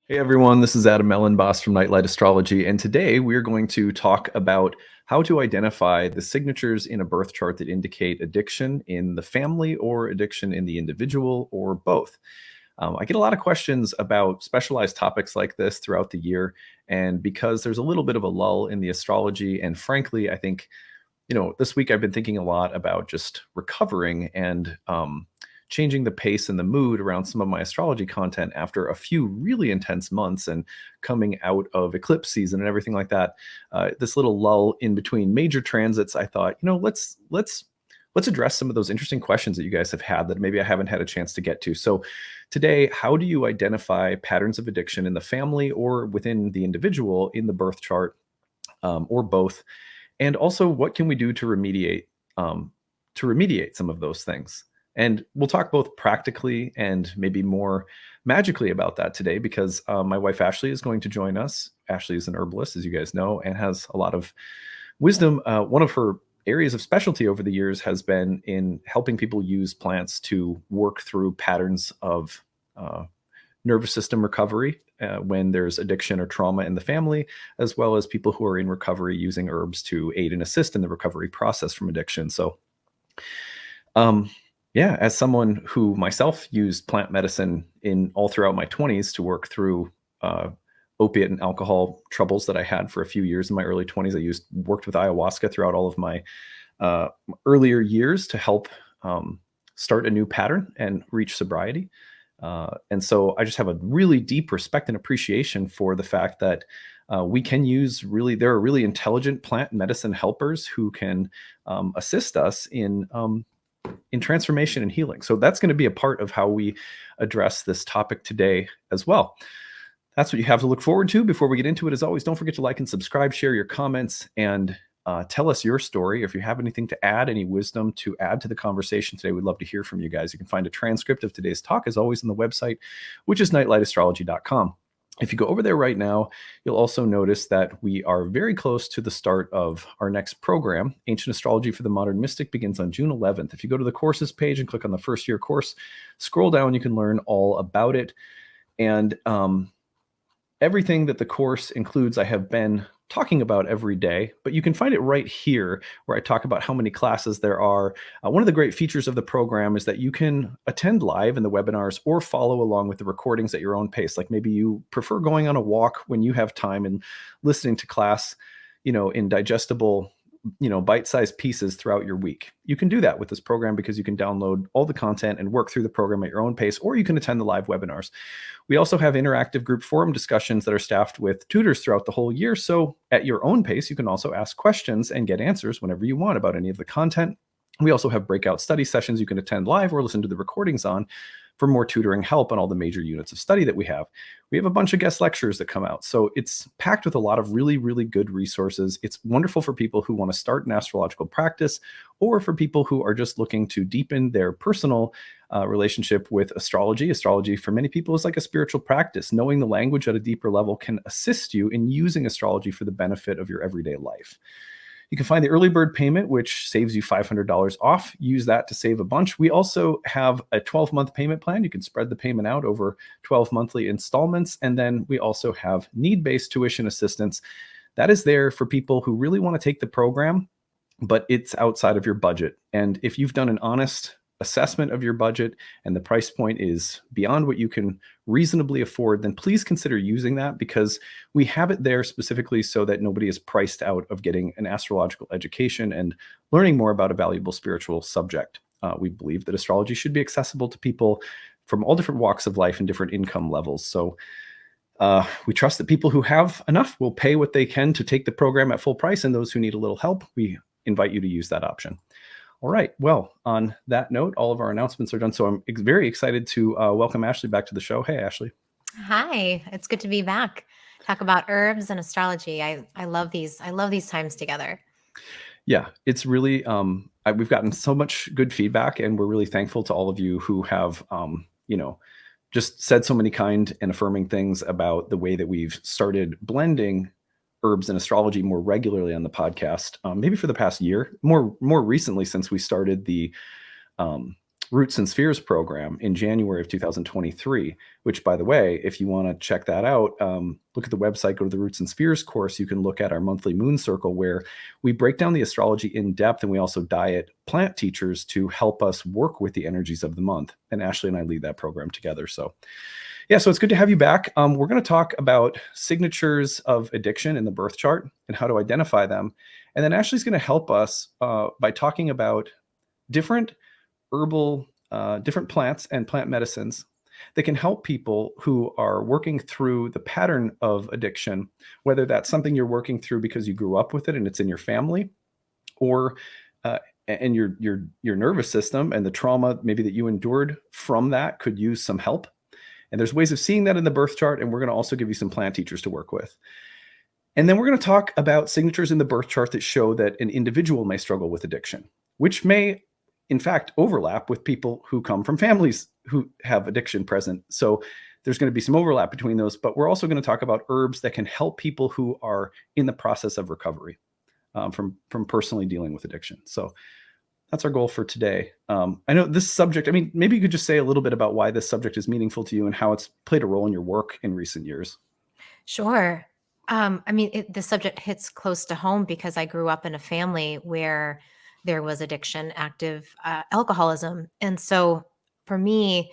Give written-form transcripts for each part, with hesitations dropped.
Hey everyone, this is Adam Elenbaas from Nightlight Astrology, and today we're going to talk about how to identify the signatures in a birth chart that indicate addiction in the family or addiction in the individual or both. I get a lot of questions about specialized topics like this throughout the year, and because there's a little bit of a lull in the astrology, and frankly, I think this week I've been thinking a lot about just recovering and changing the pace and the mood around some of my astrology content after a few really intense months and coming out of eclipse season and everything like that. This little lull in between major transits, I thought, let's address some of those interesting questions that you guys have had that maybe I haven't had a chance to get to. So today, how do you identify patterns of addiction in the family or within the individual in the birth chart, or both? And also, what can we do to remediate some of those things? And we'll talk both practically and maybe more magically about that today, because my wife Ashley is going to join us. Ashley is an herbalist, as you guys know, and has a lot of wisdom. One of her areas of specialty over the years has been in helping people use plants to work through patterns of nervous system recovery when there's addiction or trauma in the family, as well as people who are in recovery using herbs to aid and assist in the recovery process from addiction. So, yeah, as someone who myself used plant medicine in all throughout my 20s to work through opiate and alcohol troubles that I had for a few years in my early 20s, worked with ayahuasca throughout all of my earlier years to help start a new pattern and reach sobriety. And so I just have a really deep respect and appreciation for the fact that we can use there are really intelligent plant medicine helpers who can assist us in transformation and healing. So that's going to be a part of how we address this topic today as well. That's what you have to look forward to. Before we get into it, as always, don't forget to like and subscribe, share your comments, and tell us your story. If you have anything to add, any wisdom to add to the conversation today, we'd love to hear from you guys. You can find a transcript of today's talk, as always, on the website, which is nightlightastrology.com. If you go over there right now, you'll also notice that we are very close to the start of our next program. Ancient Astrology for the Modern Mystic begins on June 11th. If you go to the courses page and click on the first year course, scroll down, you can learn all about it. And everything that the course includes, I have been talking about every day, but you can find it right here where I talk about how many classes there are. One of the great features of the program is that you can attend live in the webinars or follow along with the recordings at your own pace. Like maybe you prefer going on a walk when you have time and listening to class, in digestible, bite-sized pieces throughout your week. You can do that with this program because you can download all the content and work through the program at your own pace, or you can attend the live webinars. We also have interactive group forum discussions that are staffed with tutors throughout the whole year. So at your own pace, you can also ask questions and get answers whenever you want about any of the content. We also have breakout study sessions you can attend live or listen to the recordings on for more tutoring help on all the major units of study that we have. We have a bunch of guest lectures that come out. So it's packed with a lot of really, really good resources. It's wonderful for people who want to start an astrological practice, or for people who are just looking to deepen their personal relationship with astrology. Astrology, for many people, is like a spiritual practice. Knowing the language at a deeper level can assist you in using astrology for the benefit of your everyday life. You can find the early bird payment, which saves you $500 off. Use that to save a bunch. We also have a 12-month payment plan. You can spread the payment out over 12 monthly installments. And then we also have need-based tuition assistance. That is there for people who really want to take the program, but it's outside of your budget. And if you've done an honest assessment of your budget and the price point is beyond what you can reasonably afford, then please consider using that, because we have it there specifically so that nobody is priced out of getting an astrological education and learning more about a valuable spiritual subject. We believe that astrology should be accessible to people from all different walks of life and different income levels. So we trust that people who have enough will pay what they can to take the program at full price, and those who need a little help, we invite you to use that option. All right. Well, on that note, all of our announcements are done. So I'm very excited to welcome Ashley back to the show. Hey, Ashley. Hi, it's good to be back. Talk about herbs and astrology. I love these. I love these times together. Yeah, it's really, we've gotten so much good feedback, and we're really thankful to all of you who have, just said so many kind and affirming things about the way that we've started blending herbs and astrology more regularly on the podcast, maybe for the past year, more recently since we started the Roots and Spheres program in January of 2023, which, by the way, if you want to check that out, look at the website, go to the Roots and Spheres course. You can look at our monthly moon circle where we break down the astrology in depth, and we also diet plant teachers to help us work with the energies of the month. And Ashley and I lead that program together. So yeah, so it's good to have you back. We're going to talk about signatures of addiction in the birth chart and how to identify them. And then Ashley's going to help us by talking about different different plants and plant medicines that can help people who are working through the pattern of addiction, whether that's something you're working through because you grew up with it and it's in your family, or and your nervous system and the trauma maybe that you endured from that could use some help. And there's ways of seeing that in the birth chart, and we're going to also give you some plant teachers to work with. And then we're going to talk about signatures in the birth chart that show that an individual may struggle with addiction, which may in fact overlap with people who come from families who have addiction present. So there's going to be some overlap between those, but we're also going to talk about herbs that can help people who are in the process of recovery from personally dealing with addiction. So that's our goal for today. I know this subject, I mean, maybe you could just say a little bit about why this subject is meaningful to you and how it's played a role in your work in recent years. Sure. I mean, the subject hits close to home because I grew up in a family where there was addiction, active alcoholism. And so for me,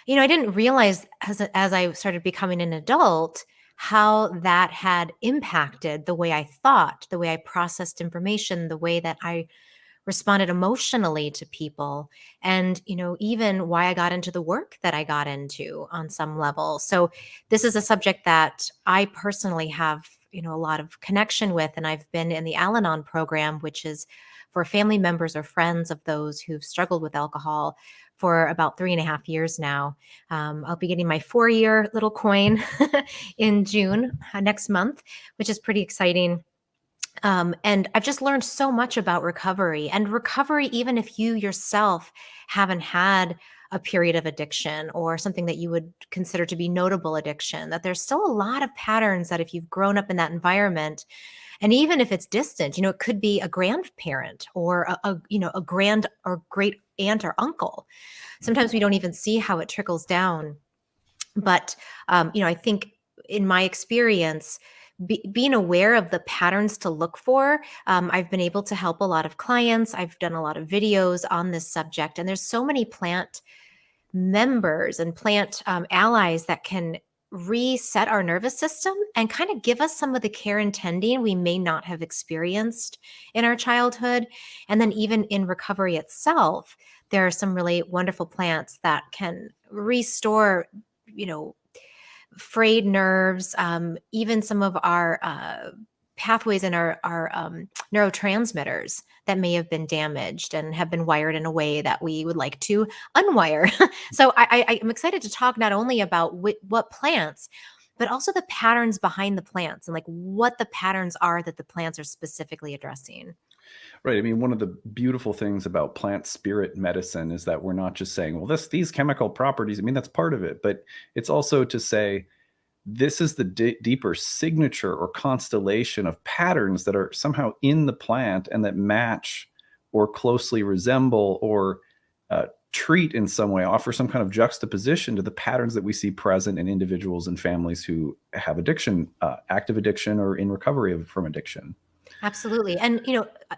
I didn't realize as I started becoming an adult how that had impacted the way I thought, the way I processed information, the way that I responded emotionally to people, and even why I got into the work that I got into on some level. So this is a subject that I personally have a lot of connection with, and I've been in the Al-Anon program, which is for family members or friends of those who've struggled with alcohol, for about 3.5 years now. I'll be getting my 4-year little coin in June next month, which is pretty exciting. And I've just learned so much about recovery, and recovery, even if you yourself haven't had a period of addiction or something that you would consider to be notable addiction, that there's still a lot of patterns that if you've grown up in that environment, and even if it's distant, it could be a grandparent or a grand or great aunt or uncle. Sometimes we don't even see how it trickles down. But I think in my experience, being aware of the patterns to look for, I've been able to help a lot of clients. I've done a lot of videos on this subject, and there's so many plant members and plant allies that can reset our nervous system and kind of give us some of the care and tending we may not have experienced in our childhood. And then even in recovery itself, there are some really wonderful plants that can restore, you know, frayed nerves, even some of our pathways in our neurotransmitters that may have been damaged and have been wired in a way that we would like to unwire. So I'm excited to talk not only about what plants, but also the patterns behind the plants and like what the patterns are that the plants are specifically addressing. Right. I mean, one of the beautiful things about plant spirit medicine is that we're not just saying, well, these chemical properties, I mean, that's part of it, but it's also to say, this is the deeper signature or constellation of patterns that are somehow in the plant and that match or closely resemble or treat in some way, offer some kind of juxtaposition to the patterns that we see present in individuals and families who have addiction, active addiction, or in recovery from addiction. Absolutely. And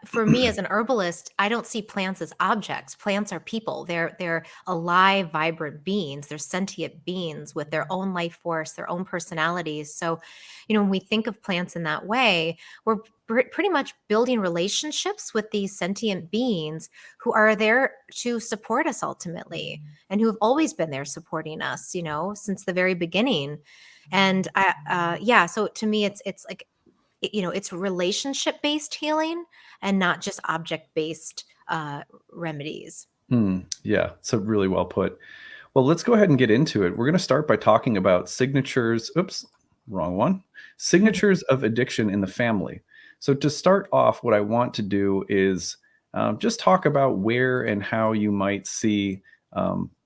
for me as an herbalist, I don't see plants as objects. Plants are people. They're alive, vibrant beings. They're sentient beings with their own life force, their own personalities. So, when we think of plants in that way, we're pretty much building relationships with these sentient beings who are there to support us ultimately, and who have always been there supporting us, since the very beginning. And yeah, so to me, it's like it's relationship based healing and not just object based remedies. Yeah, so really well put. Well, let's go ahead and get into it. We're going to start by talking about signatures. Oops, wrong one. Signatures of addiction in the family. So to start off, what I want to do is just talk about where and how you might see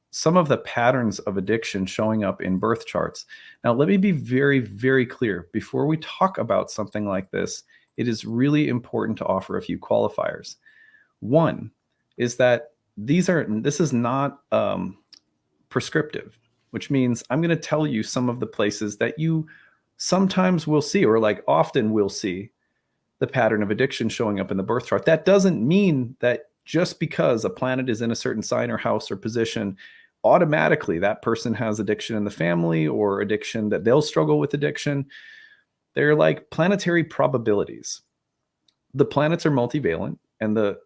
some of the patterns of addiction showing up in birth charts. Now, let me be very, very clear. Before we talk about something like this, it is really important to offer a few qualifiers. One is that this is not prescriptive, which means I'm going to tell you some of the places that you sometimes will see, or like often will see, the pattern of addiction showing up in the birth chart. That doesn't mean that just because a planet is in a certain sign or house or position, automatically that person has addiction in the family or addiction, that they'll struggle with addiction. They're like planetary probabilities. The planets are multivalent, and the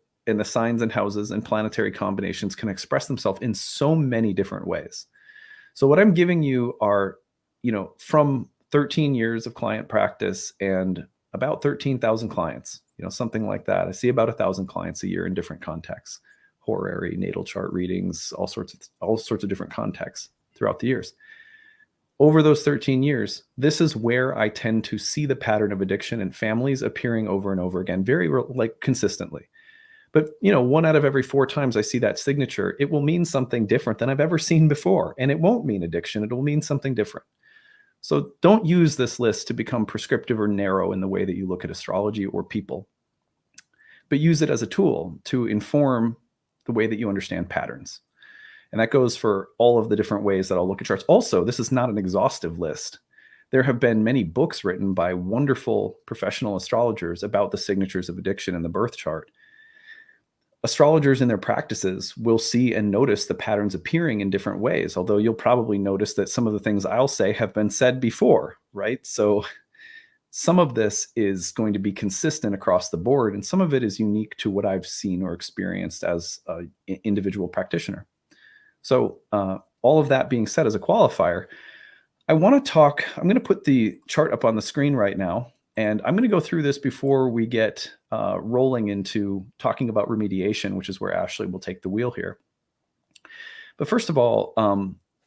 signs and houses and planetary combinations can express themselves in so many different ways. So what I'm giving you are, from 13 years of client practice and about 13,000 clients, something like that. I see about 1,000 clients a year in different contexts, horary, natal chart readings, all sorts of different contexts throughout the years. Over those 13 years, this is where I tend to see the pattern of addiction in families appearing over and over again, very consistently. But 1 out of every 4 times I see that signature, it will mean something different than I've ever seen before. And it won't mean addiction. It will mean something different. So don't use this list to become prescriptive or narrow in the way that you look at astrology or people, but use it as a tool to inform the way that you understand patterns. And that goes for all of the different ways that I'll look at charts. Also, this is not an exhaustive list. There have been many books written by wonderful professional astrologers about the signatures of addiction in the birth chart. Astrologers in their practices will see and notice the patterns appearing in different ways, although you'll probably notice that some of the things I'll say have been said before, right? So some of this is going to be consistent across the board, and some of it is unique to what I've seen or experienced as an individual practitioner. So all of that being said, as a qualifier, I want to talk, I'm going to put the chart up on the screen right now, and I'm going to go through this before we get rolling into talking about remediation, which is where Ashley will take the wheel here. But first of all,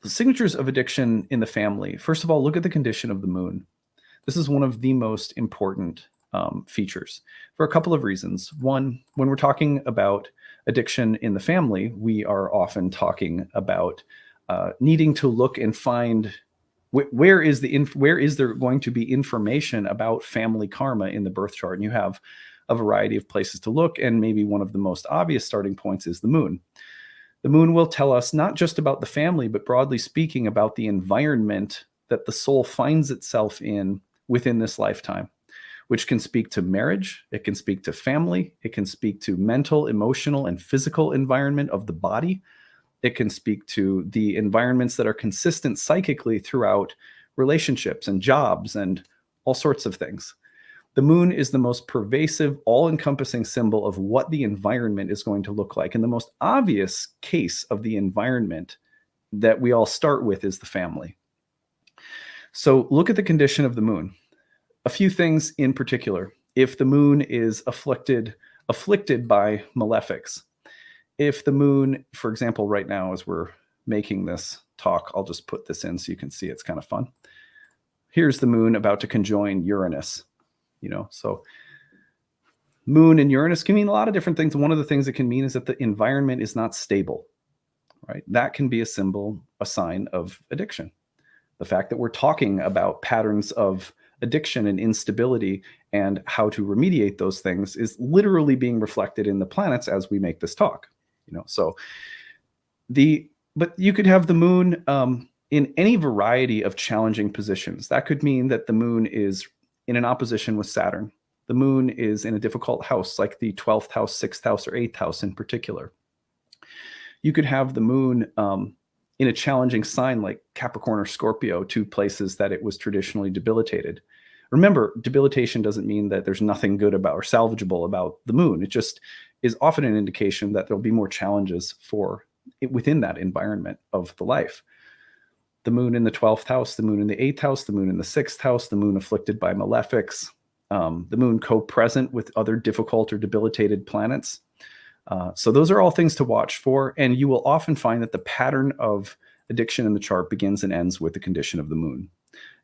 the signatures of addiction in the family. First of all, look at the condition of the moon. This is one of the most important features for a couple of reasons. One, when we're talking about addiction in the family, we are often talking about needing to look and find where is there going to be information about family karma in the birth chart. And you have a variety of places to look, and maybe one of the most obvious starting points is the moon. The moon will tell us not just about the family, but broadly speaking about the environment that the soul finds itself in within this lifetime, which can speak to marriage, it can speak to family, it can speak to mental, emotional, and physical environment of the body. It can speak to the environments that are consistent psychically throughout relationships and jobs and all sorts of things. The moon is the most pervasive, all-encompassing symbol of what the environment is going to look like. And the most obvious case of the environment that we all start with is the family. So look at the condition of the moon. A few things in particular. If the moon is afflicted by malefics, if the moon, for example, right now as we're making this talk, I'll just put this in so you can see it's kind of fun. Here's the moon about to conjoin Uranus, so moon and Uranus can mean a lot of different things. One of the things it can mean is that the environment is not stable, right? That can be a symbol, a sign of addiction. The fact that we're talking about patterns of addiction and instability and how to remediate those things is literally being reflected in the planets as we make this talk. But you could have the moon in any variety of challenging positions. That could mean that the moon is in an opposition with Saturn. The moon is in a difficult house, like the 12th house, 6th house, or 8th house in particular. You could have the moon in a challenging sign like Capricorn or Scorpio, 2 places that it was traditionally debilitated. Remember, debilitation doesn't mean that there's nothing good about or salvageable about the moon. It just is often an indication that there'll be more challenges within that environment of the life. The moon in the 12th house, the moon in the 8th house, the moon in the 6th house, the moon afflicted by malefics, the moon co-present with other difficult or debilitated planets. So those are all things to watch for, and you will often find that the pattern of addiction in the chart begins and ends with the condition of the moon.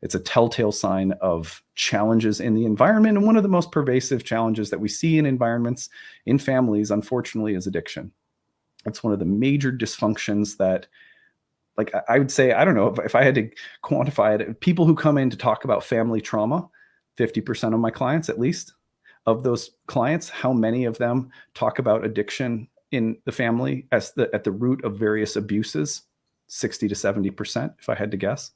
It's a telltale sign of challenges in the environment, and one of the most pervasive challenges that we see in environments, in families, unfortunately, is addiction. It's one of the major dysfunctions that, like, I would say, I don't know, if I had to quantify it, people who come in to talk about family trauma, 50% of my clients, at least, of those clients, how many of them talk about addiction in the family as at the root of various abuses, 60 to 70%, if I had to guess.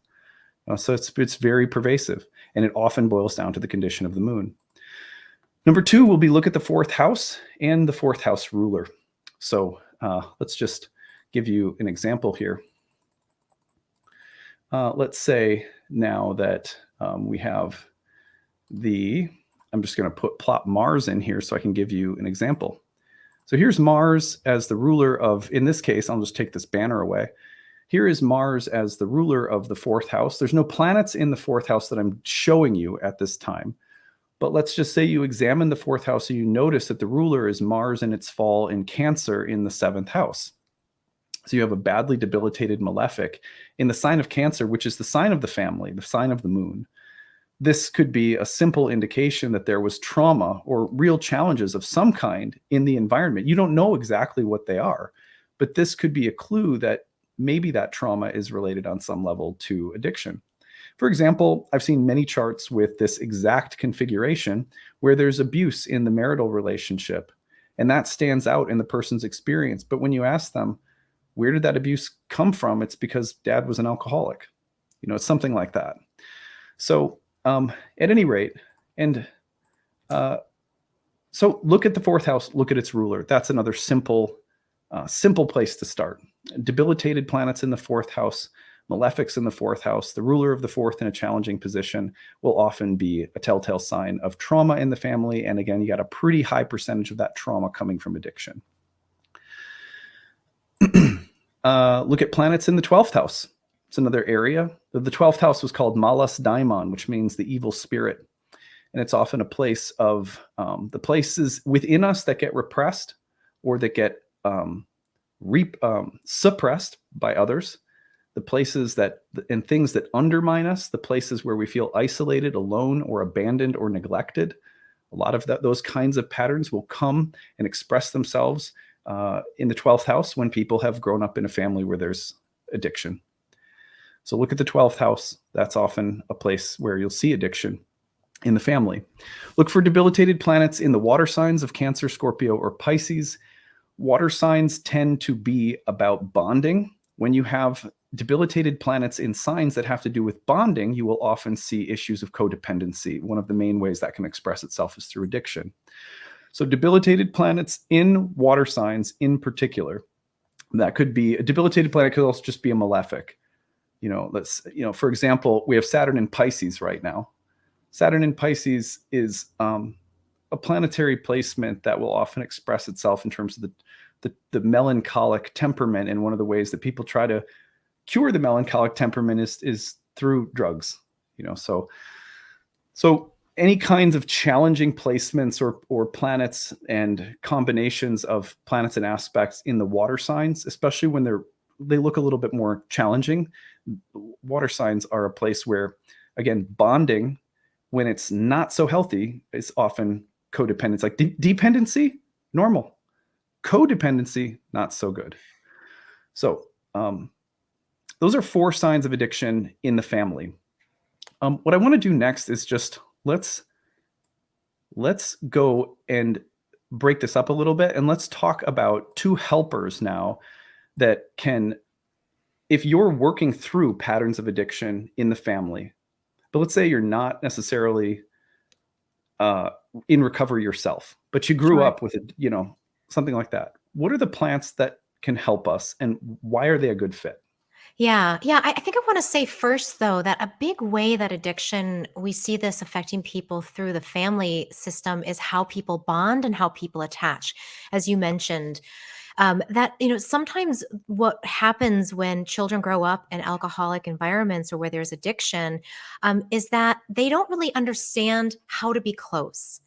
So it's very pervasive, and it often boils down to the condition of the moon. Number 2 will be look at the 4th house and the 4th house ruler. So let's just give you an example here. Let's say now that we have I'm just going to plot Mars in here so I can give you an example. So here's Mars as the ruler of, in this case, I'll just take this banner away. Here is Mars as the ruler of the 4th house. There's no planets in the 4th house that I'm showing you at this time. But let's just say you examine the 4th house and you notice that the ruler is Mars in its fall in Cancer in the 7th house. So you have a badly debilitated malefic in the sign of Cancer, which is the sign of the family, the sign of the moon. This could be a simple indication that there was trauma or real challenges of some kind in the environment. You don't know exactly what they are, but this could be a clue that maybe that trauma is related on some level to addiction. For example, I've seen many charts with this exact configuration where there's abuse in the marital relationship, and that stands out in the person's experience. But when you ask them, where did that abuse come from? It's because dad was an alcoholic. It's something like that. So at any rate, and so look at the 4th house, look at its ruler. That's another simple place to start. Debilitated planets in the 4th house, malefics in the 4th house, the ruler of the 4th in a challenging position will often be a telltale sign of trauma in the family. And again, you got a pretty high percentage of that trauma coming from addiction. Look at planets in the 12th house. It's another area. The 12th house was called Malus Daimon, which means the evil spirit. And it's often a place of the places within us that get repressed or that get suppressed by others, the places that and things that undermine us, the places where we feel isolated, alone, or abandoned or neglected. A lot of those kinds of patterns will come and express themselves in the 12th house when people have grown up in a family where there's addiction. So look at the 12th house. That's often a place where you'll see addiction in the family. Look for debilitated planets in the water signs of Cancer, Scorpio, or Pisces. Water signs tend to be about bonding. When you have debilitated planets in signs that have to do with bonding, you will often see issues of codependency. One of the main ways that can express itself is through addiction. So debilitated planets in water signs in particular, that could be a debilitated planet, could also just be a malefic. For example, we have Saturn in Pisces right now. Saturn in Pisces is a planetary placement that will often express itself in terms of the melancholic temperament. And one of the ways that people try to cure the melancholic temperament is through drugs. So any kinds of challenging placements or planets and combinations of planets and aspects in the water signs, especially when they look a little bit more challenging. Water signs are a place where, again, bonding, when it's not so healthy, is often codependence. Like dependency, normal. Codependency, not so good. So those are 4 signs of addiction in the family. What I want to do next is just let's go and break this up a little bit, and let's talk about 2 helpers now that can, if you're working through patterns of addiction in the family, but let's say you're not necessarily in recovery yourself, but you grew up with something like that. What are the plants that can help us, and why are they a good fit? Yeah. I think I want to say first, though, that a big way that addiction, we see this affecting people through the family system is how people bond and how people attach. As you mentioned, sometimes what happens when children grow up in alcoholic environments or where there's addiction is that they don't really understand how to be close.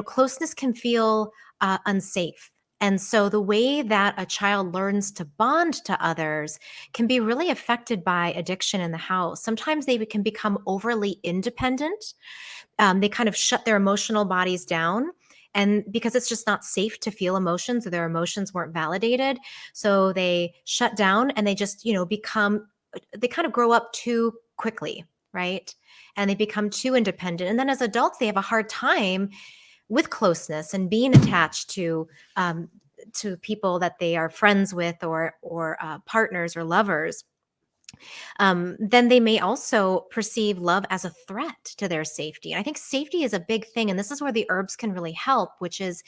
Closeness can feel unsafe. And so the way that a child learns to bond to others can be really affected by addiction in the house. Sometimes they can become overly independent. They kind of shut their emotional bodies down. And because it's just not safe to feel emotions, or their emotions weren't validated. So they shut down and they just, they kind of grow up too quickly, right? And they become too independent. And then as adults, they have a hard time with closeness and being attached to to people that they are friends with, or partners or lovers, then they may also perceive love as a threat to their safety. And I think safety is a big thing. And this is where the herbs can really help, which is,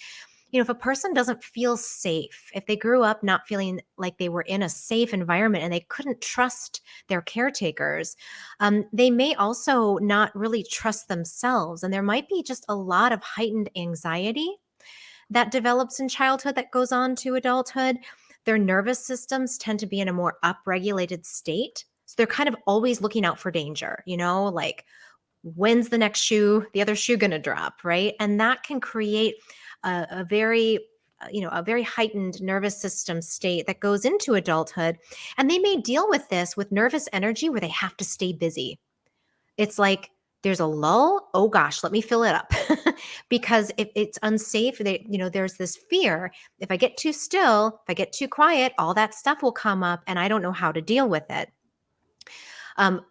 if a person doesn't feel safe, if they grew up not feeling like they were in a safe environment and they couldn't trust their caretakers, they may also not really trust themselves. And there might be just a lot of heightened anxiety that develops in childhood that goes on to adulthood. Their nervous systems tend to be in a more upregulated state. So they're kind of always looking out for danger, like, when's the other shoe going to drop, right? And that can create a very a very heightened nervous system state that goes into adulthood. And they may deal with this with nervous energy where they have to stay busy. It's like there's a lull. Oh gosh, let me fill it up. Because if it's unsafe, there's this fear. If I get too still, if I get too quiet, all that stuff will come up and I don't know how to deal with it. On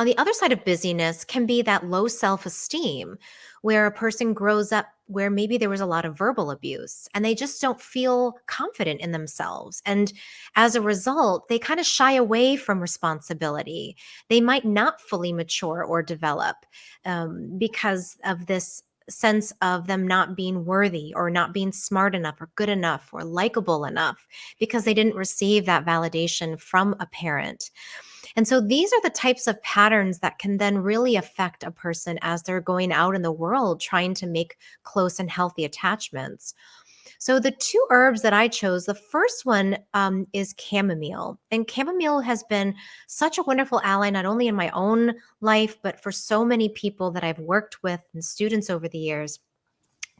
the other side of busyness can be that low self-esteem, where a person grows up where maybe there was a lot of verbal abuse and they just don't feel confident in themselves. And as a result, they kind of shy away from responsibility. They might not fully mature or develop because of this sense of them not being worthy or not being smart enough or good enough or likable enough, because they didn't receive that validation from a parent. And so these are the types of patterns that can then really affect a person as they're going out in the world trying to make close and healthy attachments. So the two herbs that I chose, the first one is chamomile. And chamomile has been such a wonderful ally, not only in my own life, but for so many people that I've worked with and students over the years.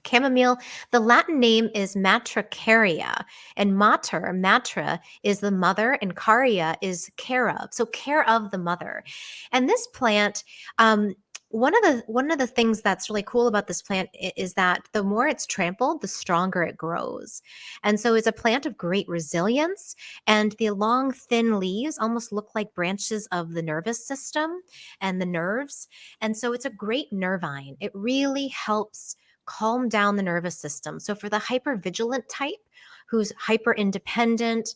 Chamomile, the Latin name is matricaria, and matra is the mother, and caria is care of. So care of the mother. And this plant, one of the things that's really cool about this plant is that the more it's trampled, the stronger it grows. And so it's a plant of great resilience, and the long, thin leaves almost look like branches of the nervous system and the nerves. And so it's a great nervine. It really helps calm down the nervous system. So for the hypervigilant type, who's hyper independent,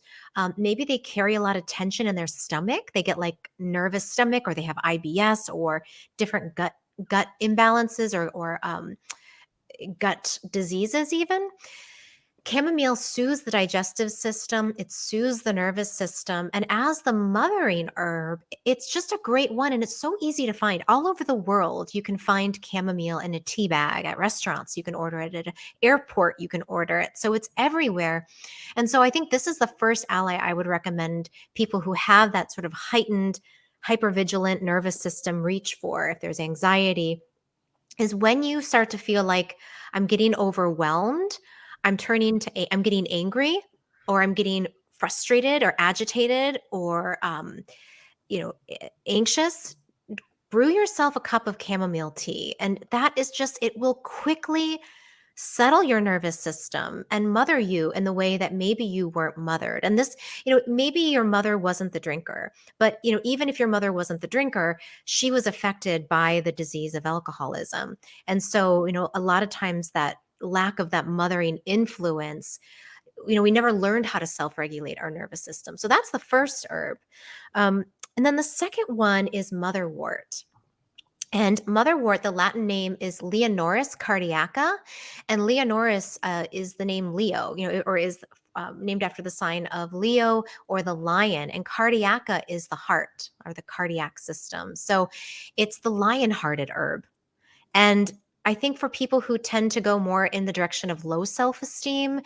maybe they carry a lot of tension in their stomach. They get like nervous stomach, or they have IBS, or different gut imbalances, or gut diseases even. Chamomile soothes the digestive system, it soothes the nervous system. And as the mothering herb, it's just a great one. And it's so easy to find all over the world. You can find chamomile in a tea bag at restaurants. You can order it at an airport. You can order it. So it's everywhere. And so I think this is the first ally I would recommend people who have that sort of heightened, hypervigilant nervous system reach for if there's anxiety, is when you start to feel like I'm getting overwhelmed, I'm getting angry, or I'm getting frustrated or agitated, or anxious. Brew yourself a cup of chamomile tea, and that is just, it will quickly settle your nervous system and mother you in the way that maybe you weren't mothered. And this, maybe your mother wasn't the drinker, but even if your mother wasn't the drinker, she was affected by the disease of alcoholism. And so, a lot of times that lack of that mothering influence, we never learned how to self-regulate our nervous system. So that's the first herb. And then the second one is motherwort. And motherwort, the Latin name is Leonoris cardiaca, and Leonoris is the name Leo, or is named after the sign of Leo, or the lion, and cardiaca is the heart, or the cardiac system. So it's the lion-hearted herb. And I think for people who tend to go more in the direction of low self-esteem,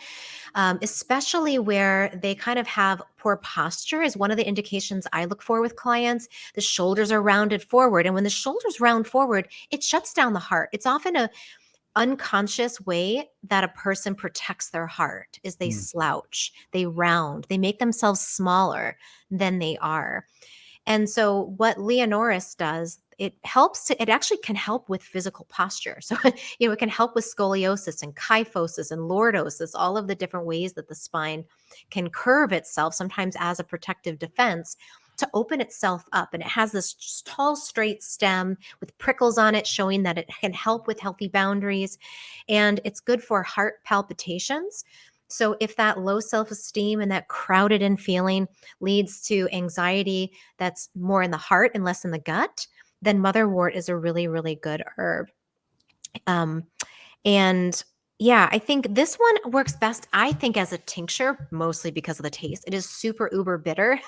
especially where they kind of have poor posture, is one of the indications I look for with clients. The shoulders are rounded forward. And when the shoulders round forward, it shuts down the heart. It's often a unconscious way that a person protects their heart, is they slouch, they round, they make themselves smaller than they are. And so what Leonoris does, it actually can help with physical posture. So, it can help with scoliosis and kyphosis and lordosis, all of the different ways that the spine can curve itself, sometimes as a protective defense, to open itself up. And it has this tall, straight stem with prickles on it, showing that it can help with healthy boundaries. And it's good for heart palpitations. So if that low self-esteem and that crowded in feeling leads to anxiety that's more in the heart and less in the gut, then motherwort is a really, really good herb. Um, and yeah, I think this one works best, I think, as a tincture, mostly because of the taste. It is super uber bitter.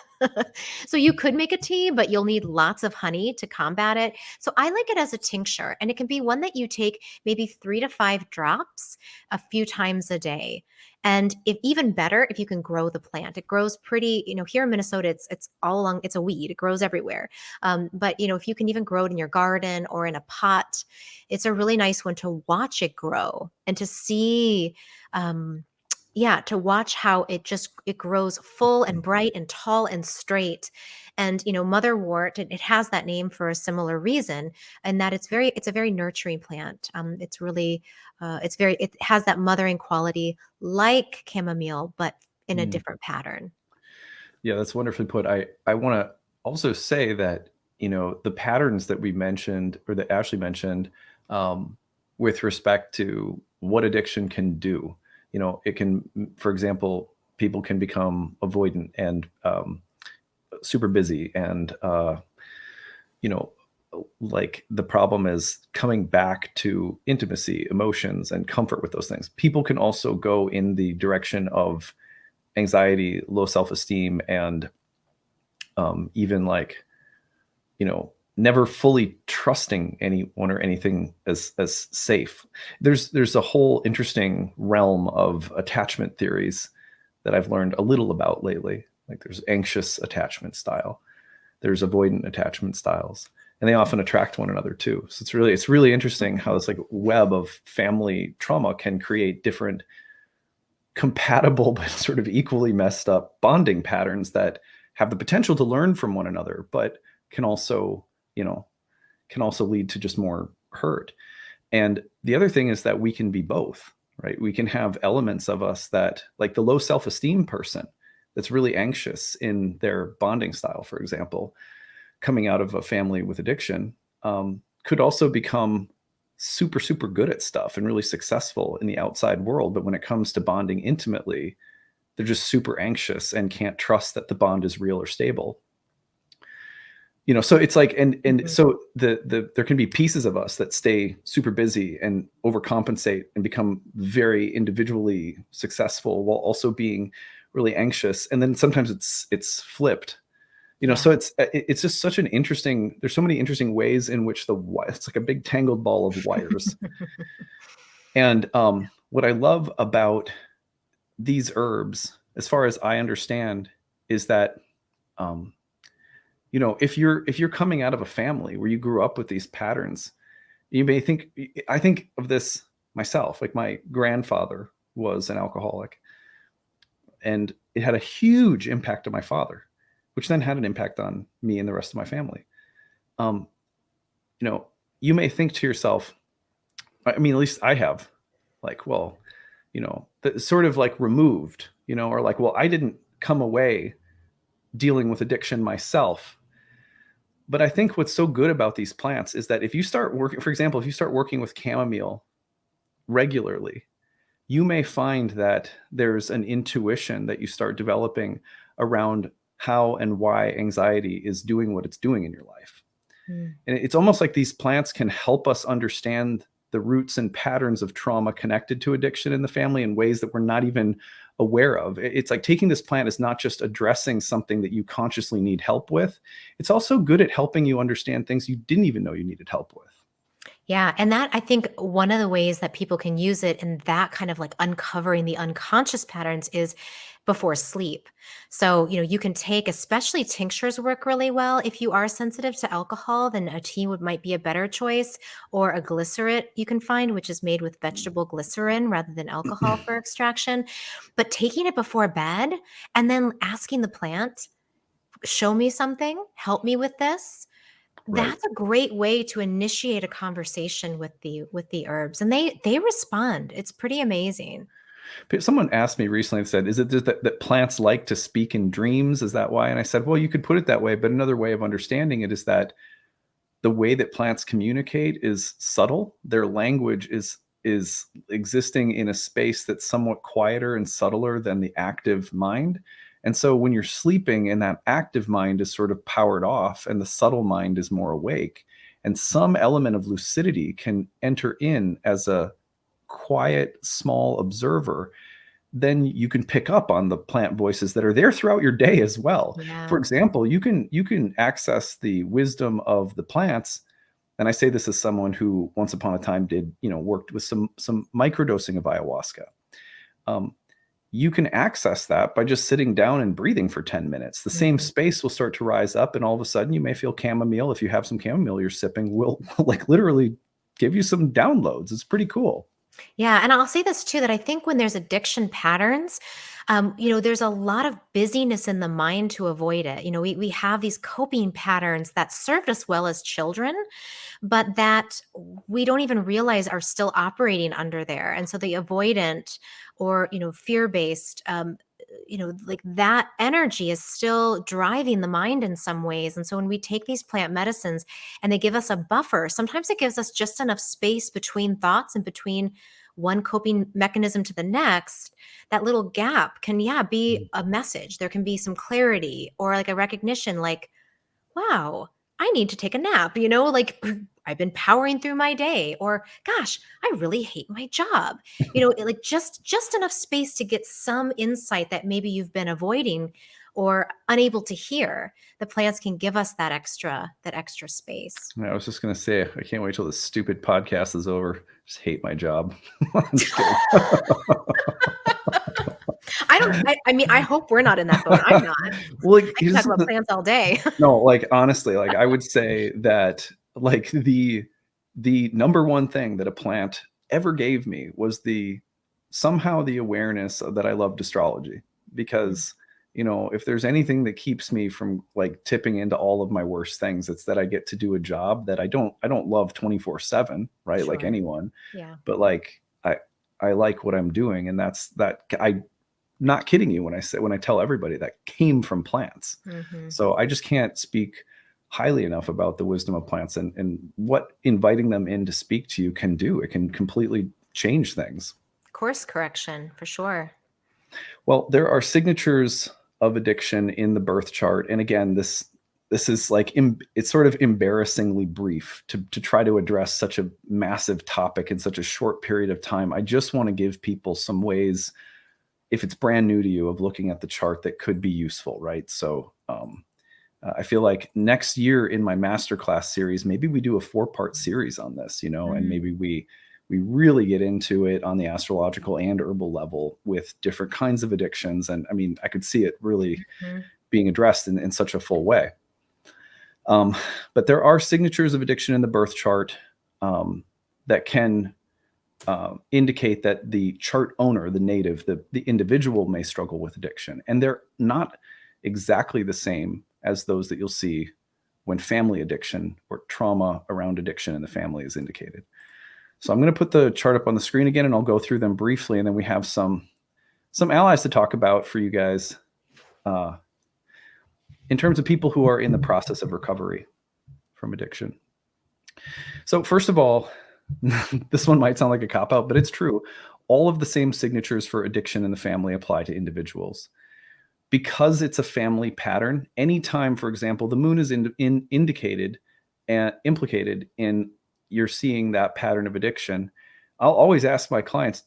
So you could make a tea, but you'll need lots of honey to combat it. So I like it as a tincture, and it can be one that you take maybe 3 to 5 drops a few times a day. And if even better, if you can grow the plant, it grows pretty. Here in Minnesota, it's all along. It's a weed. It grows everywhere. But if you can even grow it in your garden or in a pot, it's a really nice one to watch it grow and to see. Yeah, to watch how it grows full and bright and tall and straight. And motherwort, it has that name for a similar reason, and that it's a very nurturing plant. It's really it has that mothering quality like chamomile, but in a Mm. different pattern. Yeah, that's wonderfully put. I want to also say that, the patterns that we mentioned, or that Ashley mentioned, um, with respect to what addiction can do, it can, for example, people can become avoidant and super busy, and you know like the problem is coming back to intimacy, emotions, and comfort with those things. People can also go in the direction of anxiety, low self-esteem, and even like, never fully trusting anyone or anything as safe. There's a whole interesting realm of attachment theories that I've learned a little about lately. Like there's anxious attachment style, there's avoidant attachment styles, and they often attract one another too. So it's really interesting how this like web of family trauma can create different compatible but sort of equally messed up bonding patterns that have the potential to learn from one another, but can also, lead to just more hurt. And the other thing is that we can be both, right? We can have elements of us that, like the low self-esteem person that's really anxious in their bonding style, for example, coming out of a family with addiction, could also become super, super good at stuff and really successful in the outside world. But when it comes to bonding intimately, they're just super anxious and can't trust that the bond is real or stable. So it's like, and Mhm. so there can be pieces of us that stay super busy and overcompensate and become very individually successful while also being really anxious. And then sometimes it's flipped. Yeah. So it's just such an interesting, there's so many interesting ways in which it's like a big tangled ball of wires. And what I love about these herbs, as far as I understand, is that um, if you're coming out of a family where you grew up with these patterns, you may think, I think of this myself, like my grandfather was an alcoholic, and it had a huge impact on my father, which then had an impact on me and the rest of my family. Um, you know, you may think to yourself, I mean, at least I have, like, well, sort of like removed, or like, well, I didn't come away dealing with addiction myself. But I think what's so good about these plants is that if you start working, for example, if you start working with chamomile regularly, you may find that there's an intuition that you start developing around how and why anxiety is doing what it's doing in your life. Mm. And it's almost like these plants can help us understand the roots and patterns of trauma connected to addiction in the family in ways that we're not even aware of. It's like taking this plant is not just addressing something that you consciously need help with. It's also good at helping you understand things you didn't even know you needed help with. Yeah, and that I think one of the ways that people can use it in that kind of like uncovering the unconscious patterns is before sleep. So, you can take, especially tinctures work really well. If you are sensitive to alcohol, then a tea might be a better choice, or a glycerin you can find, which is made with vegetable glycerin rather than alcohol for extraction. But taking it before bed and then asking the plant, show me something, help me with this. Right. That's a great way to initiate a conversation with the herbs, and they respond. It's pretty amazing. Someone asked me recently and said, is it just that plants like to speak in dreams? Is that why? And I said, well, you could put it that way, but another way of understanding it is that the way that plants communicate is subtle. Their language is is existing in a space that's somewhat quieter and subtler than the active mind. And so when you're sleeping and that active mind is sort of powered off and the subtle mind is more awake, and some element of lucidity can enter in as a quiet, small observer, then you can pick up on the plant voices that are there throughout your day as well. Yeah. For example, you can access the wisdom of the plants. And I say this as someone who once upon a time did, worked with some microdosing of ayahuasca. You can access that by just sitting down and breathing for 10 minutes. The same space will start to rise up, and all of a sudden you may feel chamomile. If you have some chamomile you're sipping, will like literally give you some downloads. It's pretty cool. Yeah. And I'll say this too, that I think when there's addiction patterns, there's a lot of busyness in the mind to avoid it. We have these coping patterns that served us well as children, but that we don't even realize are still operating under there. And so the avoidant or, fear-based, like that energy is still driving the mind in some ways. And so when we take these plant medicines and they give us a buffer, sometimes it gives us just enough space between thoughts and between one coping mechanism to the next. That little gap can, be a message. There can be some clarity or like a recognition, like, wow, I need to take a nap, like I've been powering through my day, or gosh, I really hate my job. Like just enough space to get some insight that maybe you've been avoiding or unable to hear. The plants can give us that extra space. I was just gonna say, I can't wait till this stupid podcast is over. Just hate my job. I'm just kidding. I hope we're not in that boat. I'm not. Well, I can talk about plants all day. No, like honestly, like I would say that like the number one thing that a plant ever gave me was somehow the awareness that I loved astrology. Because if there's anything that keeps me from like tipping into all of my worst things, it's that I get to do a job that I don't love 24/7, right? Sure. Like anyone. Yeah. But like I like what I'm doing, and I not kidding you when I tell everybody that came from plants. So I just can't speak highly enough about the wisdom of plants and what inviting them in to speak to you can do. It can completely change things. Course correction, for sure. Well, there are signatures of addiction in the birth chart. And again, this is like, it's sort of embarrassingly brief to try to address such a massive topic in such a short period of time. I just want to give people some ways, if it's brand new to you, of looking at the chart that could be useful, right? So I feel like next year in my masterclass series, maybe we do a 4-part series on this, and maybe we really get into it on the astrological and herbal level with different kinds of addictions. And I mean, I could see it really being addressed in such a full way. But there are signatures of addiction in the birth chart that can indicate that the chart owner, the native, the individual may struggle with addiction. And they're not exactly the same as those that you'll see when family addiction or trauma around addiction in the family is indicated. So I'm going to put the chart up on the screen again, and I'll go through them briefly, and then we have some allies to talk about for you guys in terms of people who are in the process of recovery from addiction. So first of all, this one might sound like a cop-out, but it's true. All of the same signatures for addiction in the family apply to individuals. Because it's a family pattern, anytime, for example, the moon is indicated and implicated in you're seeing that pattern of addiction, I'll always ask my clients,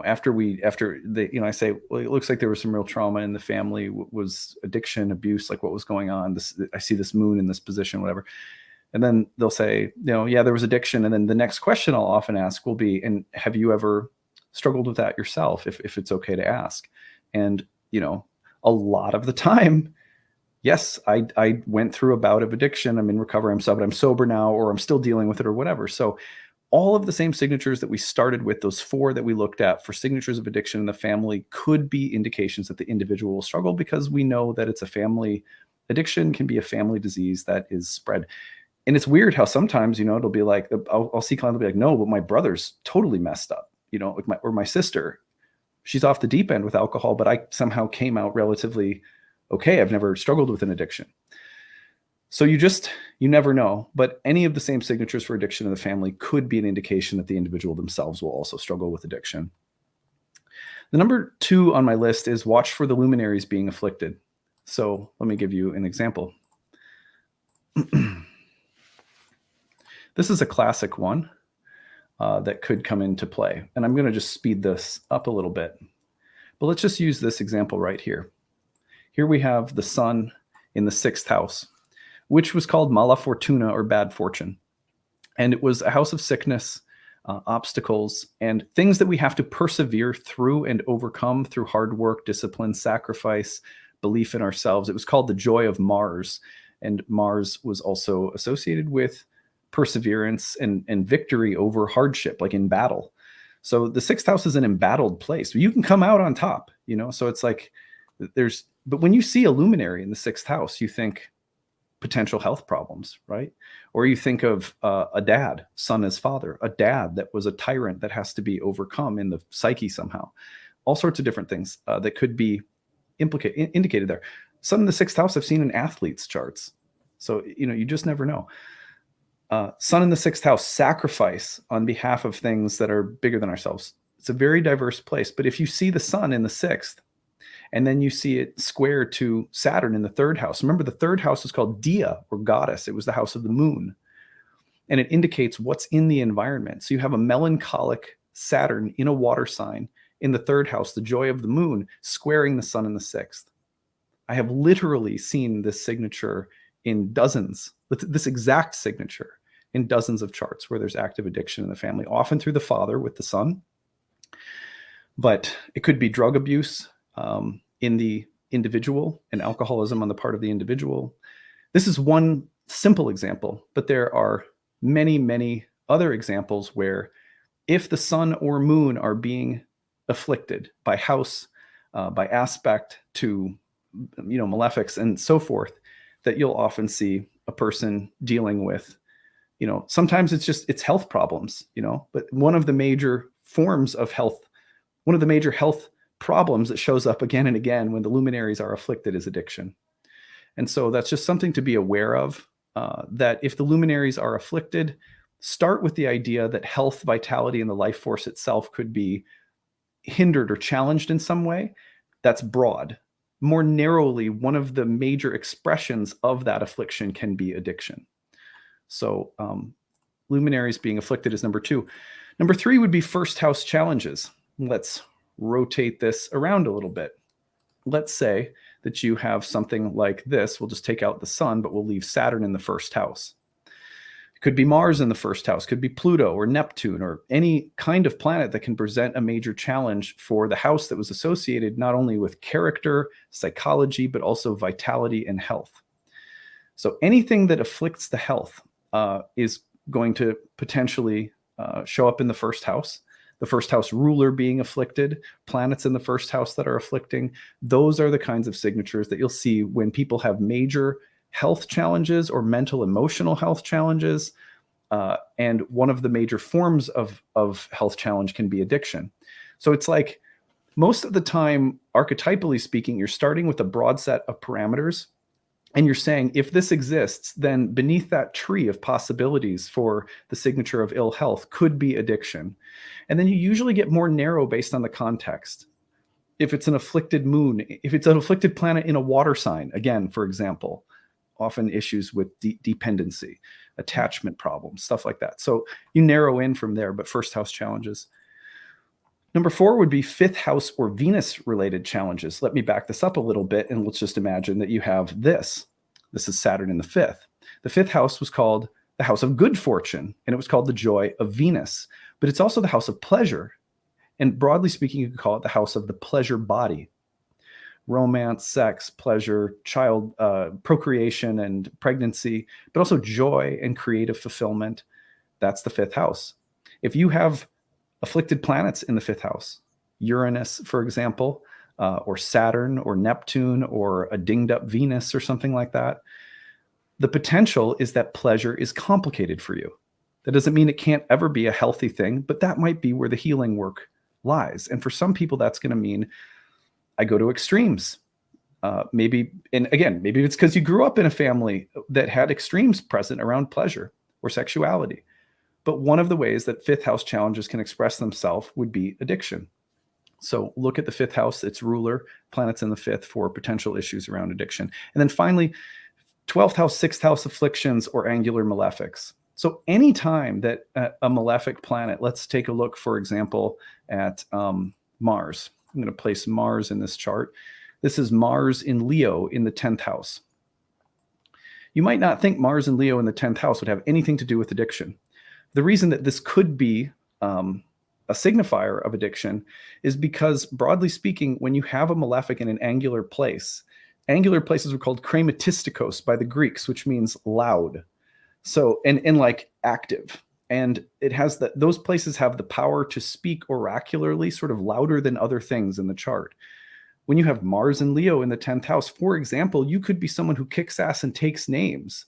after they, I say, well, it looks like there was some real trauma in the family. Was addiction, abuse, like what was going on? I see this moon in this position, whatever. And then they'll say, yeah, there was addiction. And then the next question I'll often ask will be, and have you ever struggled with that yourself, if it's okay to ask? And, a lot of the time, yes, I went through a bout of addiction. I'm in recovery. But I'm sober now, or I'm still dealing with it, or whatever. So all of the same signatures that we started with, those 4 that we looked at for signatures of addiction in the family, could be indications that the individual will struggle, because we know that it's a family addiction, can be a family disease that is spread. And it's weird how sometimes, it'll be like, I'll see clients will be like, no, but my brother's totally messed up, like my sister, she's off the deep end with alcohol, but I somehow came out relatively okay. I've never struggled with an addiction. So you never know, but any of the same signatures for addiction in the family could be an indication that the individual themselves will also struggle with addiction. The number 2 on my list is watch for the luminaries being afflicted. So let me give you an example. This is a classic one that could come into play. And I'm going to just speed this up a little bit. But let's just use this example right here. Here we have the sun in the 6th house, which was called mala fortuna, or bad fortune. And it was a house of sickness, obstacles, and things that we have to persevere through and overcome through hard work, discipline, sacrifice, belief in ourselves. It was called the joy of Mars. And Mars was also associated with perseverance and victory over hardship, like in battle. So the 6th house is an embattled place. You can come out on top, so it's like but when you see a luminary in the 6th house, you think potential health problems, right? Or you think of a dad, son as father, a dad that was a tyrant that has to be overcome in the psyche somehow. All sorts of different things that could be indicated there. Sun in the 6th house I've seen in athletes' charts. So, you just never know. Sun in the 6th house, sacrifice on behalf of things that are bigger than ourselves. It's a very diverse place. But if you see the sun in the 6th, and then you see it square to Saturn in the 3rd house. Remember, the 3rd house is called Dia, or goddess. It was the house of the moon. And it indicates what's in the environment. So you have a melancholic Saturn in a water sign in the 3rd house, the joy of the moon, squaring the sun in the 6th. I have literally seen this signature in dozens, this exact signature in dozens of charts where there's active addiction in the family, often through the father with the son. But it could be drug abuse in the individual and alcoholism on the part of the individual. This is one simple example, but there are many, many other examples where if the sun or moon are being afflicted by house, by aspect to, malefics and so forth, that you'll often see a person dealing with, sometimes it's health problems, but one of the major forms of health, one of the major health problems that shows up again and again when the luminaries are afflicted is addiction. And so that's just something to be aware of, that if the luminaries are afflicted, start with the idea that health, vitality, and the life force itself could be hindered or challenged in some way. That's broad. More narrowly, one of the major expressions of that affliction can be addiction. So luminaries being afflicted is number 2. Number 3 would be 1st house challenges. Let's rotate this around a little bit. Let's say that you have something like this. We'll just take out the sun, but we'll leave Saturn in the 1st house. It could be Mars in the 1st house, could be Pluto or Neptune or any kind of planet that can present a major challenge for the house that was associated not only with character, psychology, but also vitality and health. So anything that afflicts the health is going to potentially show up in the 1st house. The 1st house ruler being afflicted, planets in the 1st house that are afflicting. Those are the kinds of signatures that you'll see when people have major health challenges or mental, emotional health challenges. And one of the major forms of health challenge can be addiction. So it's like most of the time, archetypally speaking, you're starting with a broad set of parameters. And you're saying, if this exists, then beneath that tree of possibilities for the signature of ill health could be addiction. And then you usually get more narrow based on the context. If it's an afflicted moon, if it's an afflicted planet in a water sign, again, for example, often issues with dependency, attachment problems, stuff like that. So you narrow in from there, but 1st house challenges. Number 4 would be 5th house or Venus related challenges. Let me back this up a little bit and let's just imagine that you have this. This is Saturn in the 5th. The 5th house was called the house of good fortune, and it was called the joy of Venus. But it's also the house of pleasure. And broadly speaking, you could call it the house of the pleasure body. Romance, sex, pleasure, child procreation and pregnancy, but also joy and creative fulfillment. That's the 5th house. If you have afflicted planets in the 5th house, Uranus, for example, or Saturn or Neptune or a dinged up Venus or something like that, the potential is that pleasure is complicated for you. That doesn't mean it can't ever be a healthy thing, but that might be where the healing work lies. And for some people, that's going to mean I go to extremes. Maybe, and again, maybe it's because you grew up in a family that had extremes present around pleasure or sexuality. But one of the ways that fifth house challenges can express themselves would be addiction. So look at the fifth house, its ruler, planets in the fifth for potential issues around addiction. And then finally, 12th house, sixth house afflictions or angular malefics. So anytime that a malefic planet, let's take a look, for example, at Mars. I'm going to place Mars in this chart. This is Mars in Leo in the 10th house. You might not think Mars in Leo in the 10th house would have anything to do with addiction. The reason that this could be a signifier of addiction is because, broadly speaking, when you have a malefic in an angular places were called krematistikos by the Greeks, which means loud. So, and like active. And it has those places have the power to speak oracularly, sort of louder than other things in the chart. When you have Mars and Leo in the 10th house, for example, you could be someone who kicks ass and takes names.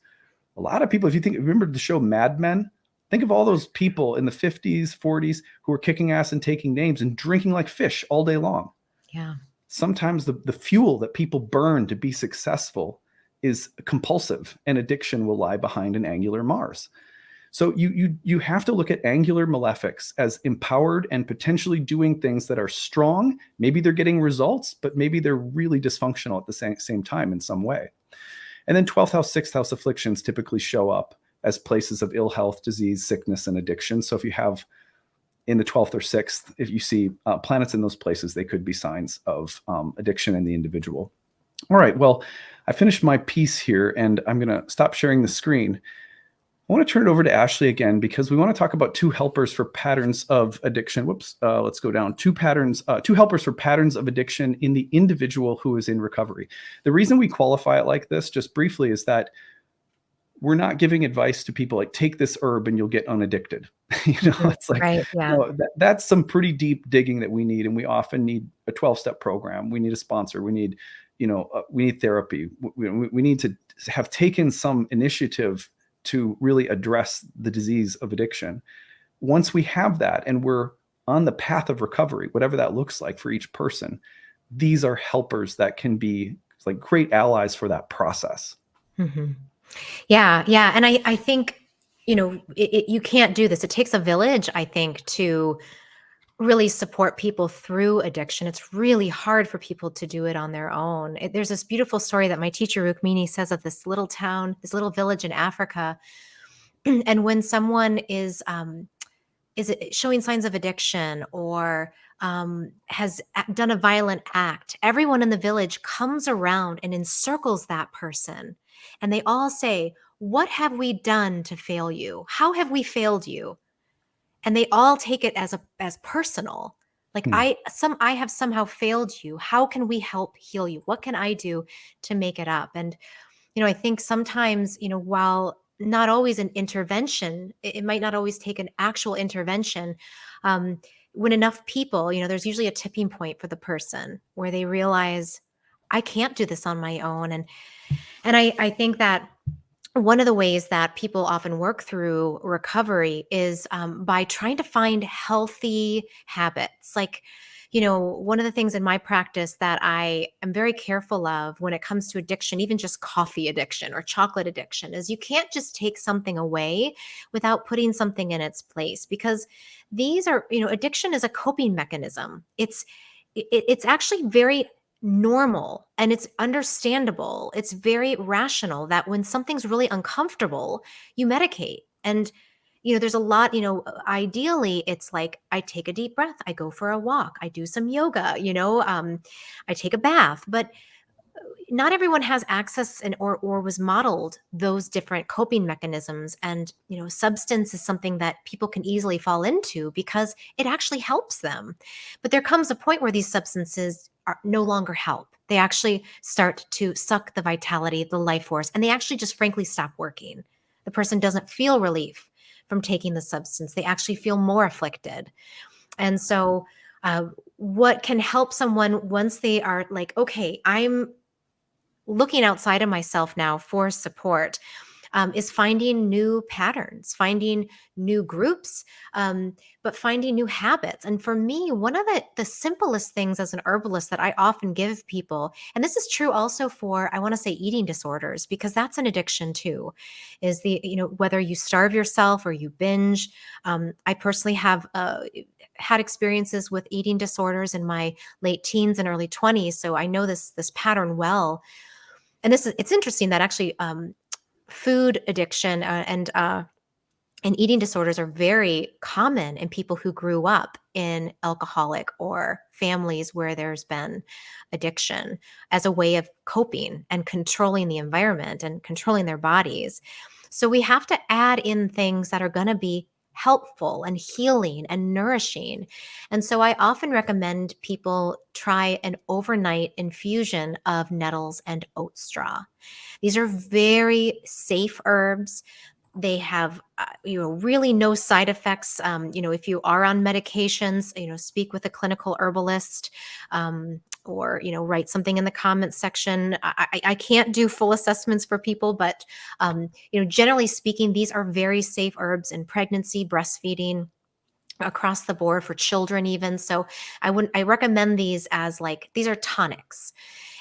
A lot of people, if you remember the show Mad Men, think of all those people in the 50s, 40s who were kicking ass and taking names and drinking like fish all day long. Yeah. Sometimes the fuel that people burn to be successful is compulsive, and addiction will lie behind an angular Mars. So you have to look at angular malefics as empowered and potentially doing things that are strong. Maybe they're getting results, but maybe they're really dysfunctional at the same time in some way. And then 12th house, 6th house afflictions typically show up as places of ill health, disease, sickness, and addiction. So if you have in the 12th or 6th, if you see planets in those places, they could be signs of addiction in the individual. All right, well, I finished my piece here, and I'm going to stop sharing the screen. I want to turn it over to Ashley again, because we want to talk about two helpers for patterns of addiction. Let's go down. Two helpers for patterns of addiction in the individual who is in recovery. The reason we qualify it like this, just briefly, is that we're not giving advice to people like, take this herb and you'll get unaddicted. It's like, Right. Yeah. That's some pretty deep digging that we need. And we often need a 12-step program. We need a sponsor. We need, we need therapy. We need to have taken some initiative to really address the disease of addiction. Once we have that and we're on the path of recovery, whatever that looks like for each person, these are helpers that can be like great allies for that process. Mm-hmm. Yeah. Yeah. And I think, you can't do this. It takes a village, I think, to really support people through addiction. It's really hard for people to do it on their own. There's this beautiful story that my teacher Rukmini says of this little town, this little village in Africa. And when someone is showing signs of addiction or has done a violent act, everyone in the village comes around and encircles that person. And they all say, "What have we done to fail you? How have we failed you?" And they all take it as personal. Like, I have somehow failed you. How can we help heal you? What can I do to make it up? And I think sometimes, while not always an intervention, it might not always take an actual intervention. When enough people, there's usually a tipping point for the person where they realize, I can't do this on my own. And I think that one of the ways that people often work through recovery is by trying to find healthy habits. Like, one of the things in my practice that I am very careful of when it comes to addiction, even just coffee addiction or chocolate addiction, is you can't just take something away without putting something in its place, because these are, addiction is a coping mechanism. It's actually very normal and it's understandable. It's very rational that when something's really uncomfortable, you medicate. And there's a lot, ideally it's like, I take a deep breath, I go for a walk, I do some yoga, I take a bath. But not everyone has access or was modeled those different coping mechanisms. And substance is something that people can easily fall into because it actually helps them. But there comes a point where these substances no longer help. They actually start to suck the vitality, the life force, and they actually just frankly stop working. The person doesn't feel relief from taking the substance. They actually feel more afflicted. And so what can help someone once they are like, okay, I'm looking outside of myself now for support. is finding new patterns, finding new groups, but finding new habits. And for me, one of the simplest things as an herbalist that I often give people, and this is true also for, I want to say, eating disorders, because that's an addiction too, is whether you starve yourself or you binge. I personally have had experiences with eating disorders in my late teens and early 20s, so I know this pattern well. And it's interesting that actually food addiction and eating disorders are very common in people who grew up in alcoholic or families where there's been addiction as a way of coping and controlling the environment and controlling their bodies. So we have to add in things that are going to be helpful and healing and nourishing. And so I often recommend people try an overnight infusion of nettles and oat straw. These are very safe herbs. They have, really no side effects. If you are on medications, speak with a clinical herbalist, or write something in the comments section. I can't do full assessments for people, but generally speaking, these are very safe herbs in pregnancy, breastfeeding, across the board for children even. So I recommend these as, like, these are tonics.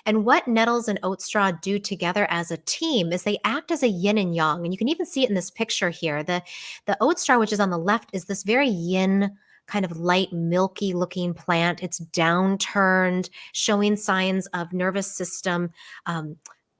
And what nettles and oat straw do together as a team is they act as a yin and yang. And you can even see it in this picture here. The oat straw, which is on the left, is this very yin, kind of light, milky looking plant. It's downturned, showing signs of nervous system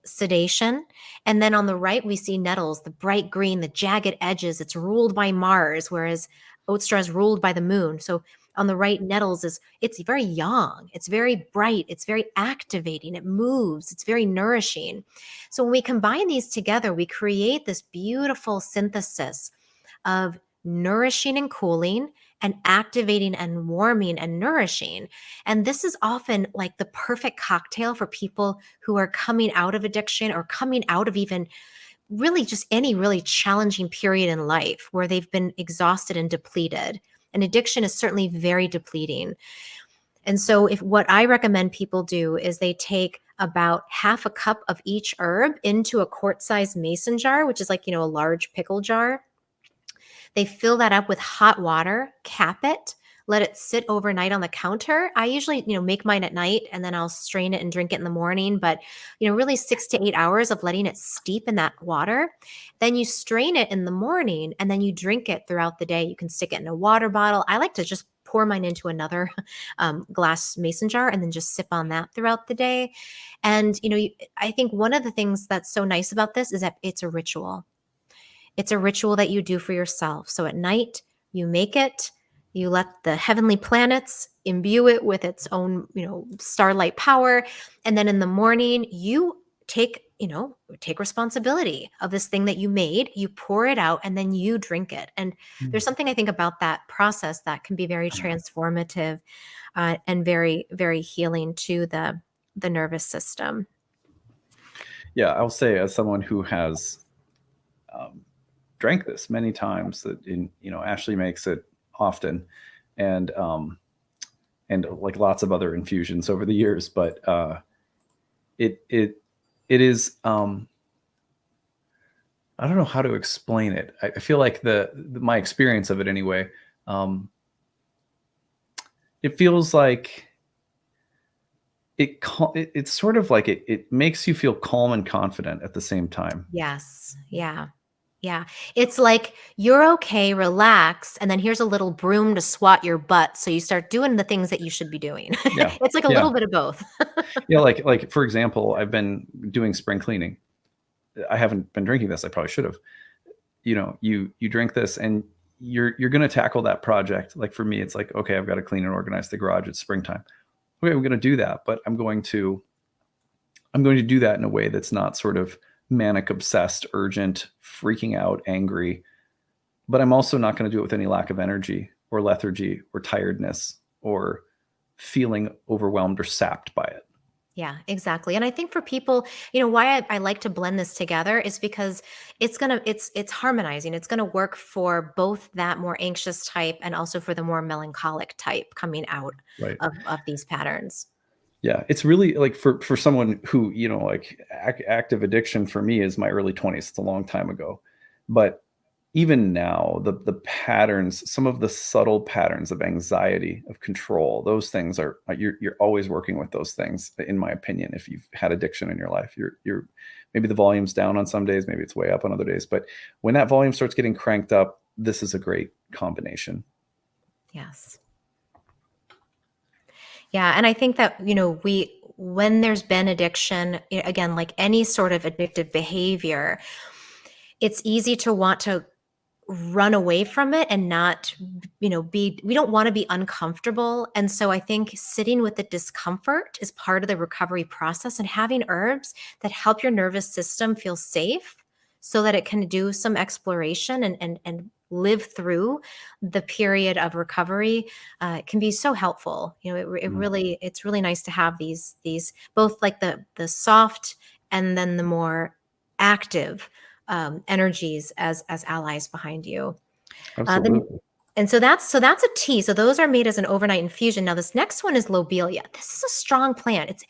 sedation. And then on the right, we see nettles, the bright green, the jagged edges. It's ruled by Mars, whereas oat straw is ruled by the moon. So on the right, nettles it's very yang, it's very bright, it's very activating, it moves, it's very nourishing. So when we combine these together, we create this beautiful synthesis of nourishing and cooling, and activating and warming and nourishing. And this is often like the perfect cocktail for people who are coming out of addiction or coming out of even really just any really challenging period in life where they've been exhausted and depleted. And addiction is certainly very depleting. And so if what I recommend people do is they take about half a cup of each herb into a quart-sized mason jar, which is like, a large pickle jar. They fill that up with hot water, cap it, let it sit overnight on the counter. I usually, make mine at night and then I'll strain it and drink it in the morning. But, really 6 to 8 hours of letting it steep in that water. Then you strain it in the morning and then you drink it throughout the day. You can stick it in a water bottle. I like to just pour mine into another glass mason jar and then just sip on that throughout the day. And, I think one of the things that's so nice about this is that it's a ritual. It's a ritual that you do for yourself. So at night, you make it, you let the heavenly planets imbue it with its own, starlight power. And then in the morning, you take responsibility of this thing that you made, you pour it out, and then you drink it. And there's something I think about that process that can be very transformative, and very, very healing to the nervous system. Yeah, I'll say, as someone who has drank this many times, that Ashley makes it often, and like lots of other infusions over the years, but it is, I don't know how to explain it. I feel like my experience of it anyway, it feels like it's sort of like it makes you feel calm and confident at the same time. Yes. Yeah. Yeah. It's like you're okay, relax, and then here's a little broom to swat your butt. So you start doing the things that you should be doing. Yeah. It's like a Yeah. little bit of both. Like for example, I've been doing spring cleaning. I haven't been drinking this. I probably should have. You drink this and you're going to tackle that project. Like for me, it's like, okay, I've got to clean and organize the garage. It's springtime. Okay, I'm going to do that, but I'm going to do that in a way that's not sort of manic, obsessed, urgent, freaking out, angry. But I'm also not going to do it with any lack of energy or lethargy or tiredness or feeling overwhelmed or sapped by it. Yeah, exactly. And I think for people, why I like to blend this together is because it's harmonizing. It's gonna work for both that more anxious type and also for the more melancholic type coming out Right. of these patterns. Yeah, it's really like for someone who, like active addiction for me is my early 20s. It's a long time ago. But even now, the patterns, some of the subtle patterns of anxiety, of control, those things are you're always working with those things, in my opinion. If you've had addiction in your life, you're maybe the volume's down on some days, maybe it's way up on other days. But when that volume starts getting cranked up, this is a great combination. Yes. Yeah, and I think that, when there's been addiction, again, like any sort of addictive behavior, it's easy to want to run away from it and not, we don't want to be uncomfortable. And so I think sitting with the discomfort is part of the recovery process, and having herbs that help your nervous system feel safe so that it can do some exploration and live through the period of recovery can be so helpful. Mm, It's really nice to have these both like the soft and then the more active energies as allies behind you. Then absolutely. and so that's a tea. So those are made as an overnight infusion. Now this next one is lobelia. This is a strong plant.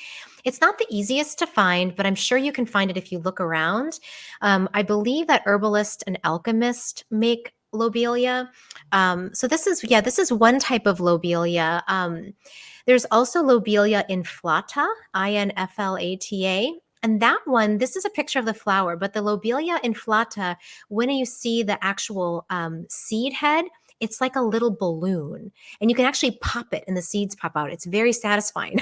It's not the easiest to find, but I'm sure you can find it if you look around. I believe that herbalist and alchemist make lobelia. So this is one type of lobelia. There's also Lobelia inflata, Inflata. And that one, this is a picture of the flower, but the Lobelia inflata, when you see the actual seed head, it's like a little balloon, and you can actually pop it, and the seeds pop out. It's very satisfying.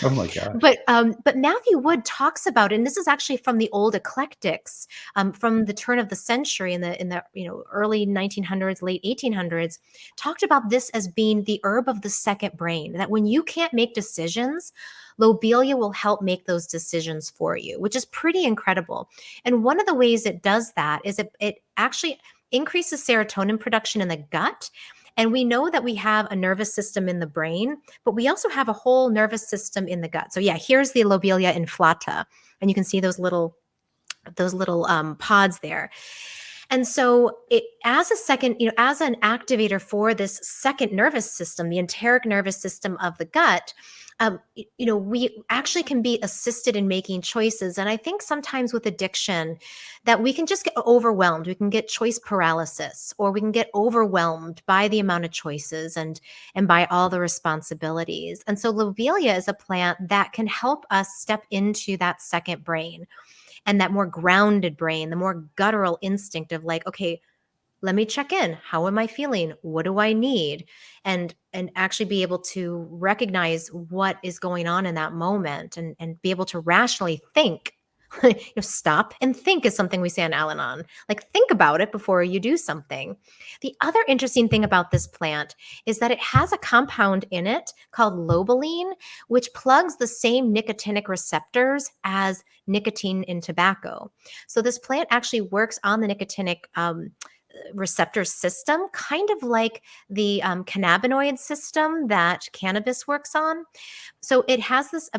Oh my gosh. But Matthew Wood talks about it, and this is actually from the old eclectics, from the turn of the century in the early 1900s, late 1800s, talked about this as being the herb of the second brain. That when you can't make decisions, lobelia will help make those decisions for you, which is pretty incredible. And one of the ways it does that is it actually increases serotonin production in the gut. And we know that we have a nervous system in the brain, but we also have a whole nervous system in the gut. So yeah, here's the Lobelia inflata, and you can see those little pods there. And so it as a second, as an activator for this second nervous system, the enteric nervous system of the gut, we actually can be assisted in making choices. And I think sometimes with addiction that we can just get overwhelmed. We can get choice paralysis, or we can get overwhelmed by the amount of choices and by all the responsibilities. And so lobelia is a plant that can help us step into that second brain and that more grounded brain, the more guttural instinct of like, okay, let me check in. How am I feeling? What do I need? And actually be able to recognize what is going on in that moment and be able to rationally think. Stop and think is something we say on Al-Anon. Like think about it before you do something. The other interesting thing about this plant is that it has a compound in it called lobeline, which plugs the same nicotinic receptors as nicotine in tobacco. So this plant actually works on the nicotinic receptor system, kind of like the cannabinoid system that cannabis works on. So it has this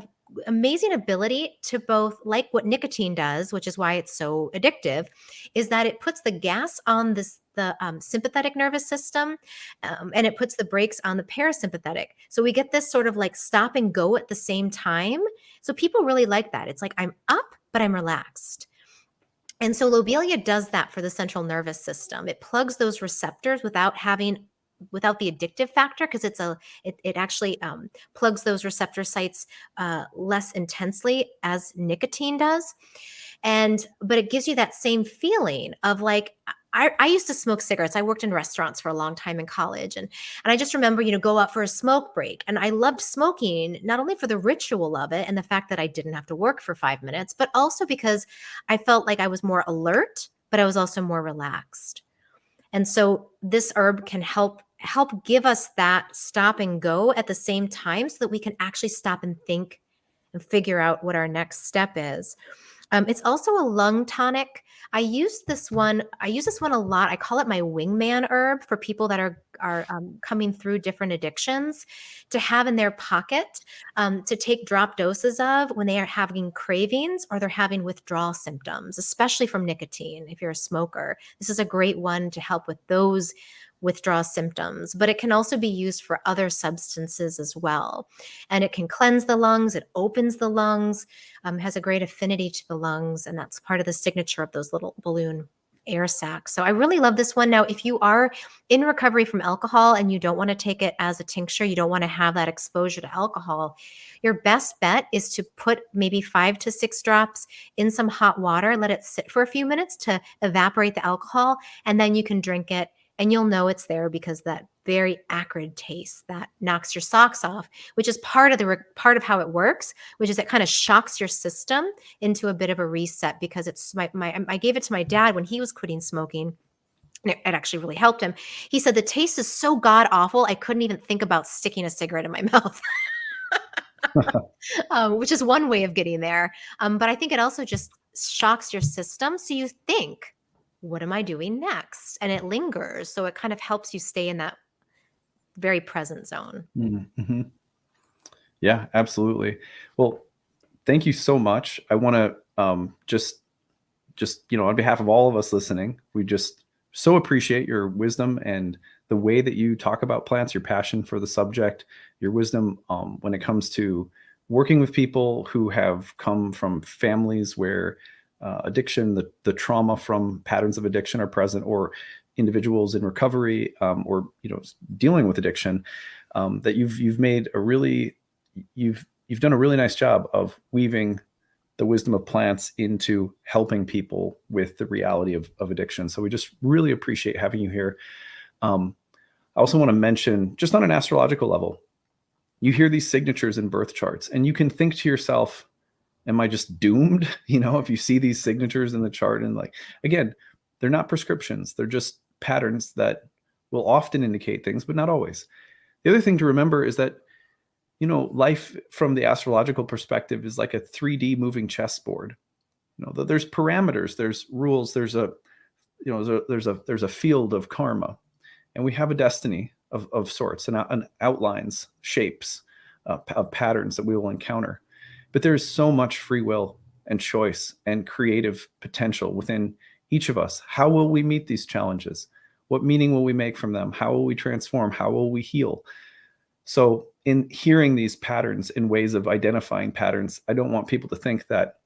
amazing ability to both, like what nicotine does, which is why it's so addictive, is that it puts the gas on the sympathetic nervous system, and it puts the brakes on the parasympathetic. So we get this sort of like stop and go at the same time. So people really like that. It's like I'm up, but I'm relaxed. And so lobelia does that for the central nervous system. It plugs those receptors without the addictive factor, because it actually plugs those receptor sites less intensely as nicotine does. But it gives you that same feeling of like, I used to smoke cigarettes. I worked in restaurants for a long time in college. And I just remember, go out for a smoke break. And I loved smoking, not only for the ritual of it and the fact that I didn't have to work for 5 minutes, but also because I felt like I was more alert, but I was also more relaxed. And so this herb can help give us that stop and go at the same time so that we can actually stop and think and figure out what our next step is. It's also a lung tonic. I use this one a lot. I call it my wingman herb for people that are coming through different addictions to have in their pocket, to take drop doses of when they are having cravings or they're having withdrawal symptoms, especially from nicotine. If you're a smoker, this is a great one to help with withdrawal symptoms, but it can also be used for other substances as well. And it can cleanse the lungs, it opens the lungs, has a great affinity to the lungs, and that's part of the signature of those little balloon air sacs. So I really love this one. Now, if you are in recovery from alcohol and you don't want to take it as a tincture, you don't want to have that exposure to alcohol, your best bet is to put maybe 5 to 6 drops in some hot water, let it sit for a few minutes to evaporate the alcohol, and then you can drink it and you'll know it's there because that very acrid taste that knocks your socks off, which is part of how it works, which is it kind of shocks your system into a bit of a reset because it's I gave it to my dad when he was quitting smoking. And it actually really helped him. He said the taste is so god awful, I couldn't even think about sticking a cigarette in my mouth. Which is one way of getting there. But I think it also just shocks your system. So you think, what am I doing next? And it lingers. So it kind of helps you stay in that very present zone. Mm-hmm. Yeah, absolutely. Well, thank you so much. I want to just on behalf of all of us listening, we just so appreciate your wisdom and the way that you talk about plants, your passion for the subject, your wisdom when it comes to working with people who have come from families where addiction, the trauma from patterns of addiction are present, or individuals in recovery or dealing with addiction. That you've made a really you've done a really nice job of weaving the wisdom of plants into helping people with the reality of addiction. So we just really appreciate having you here. I also want to mention, just on an astrological level, you hear these signatures in birth charts and you can think to yourself, am I just doomed? If you see these signatures in the chart, and again, they're not prescriptions. They're just patterns that will often indicate things, but not always. The other thing to remember is that life from the astrological perspective is like a 3D moving chessboard. There's parameters, there's rules, there's a field of karma, and we have a destiny of sorts and outlines, shapes of patterns that we will encounter. But there's so much free will and choice and creative potential within each of us. How will we meet these challenges? What meaning will we make from them? How will we transform? How will we heal? So in hearing these patterns, in ways of identifying patterns, I don't want people to think that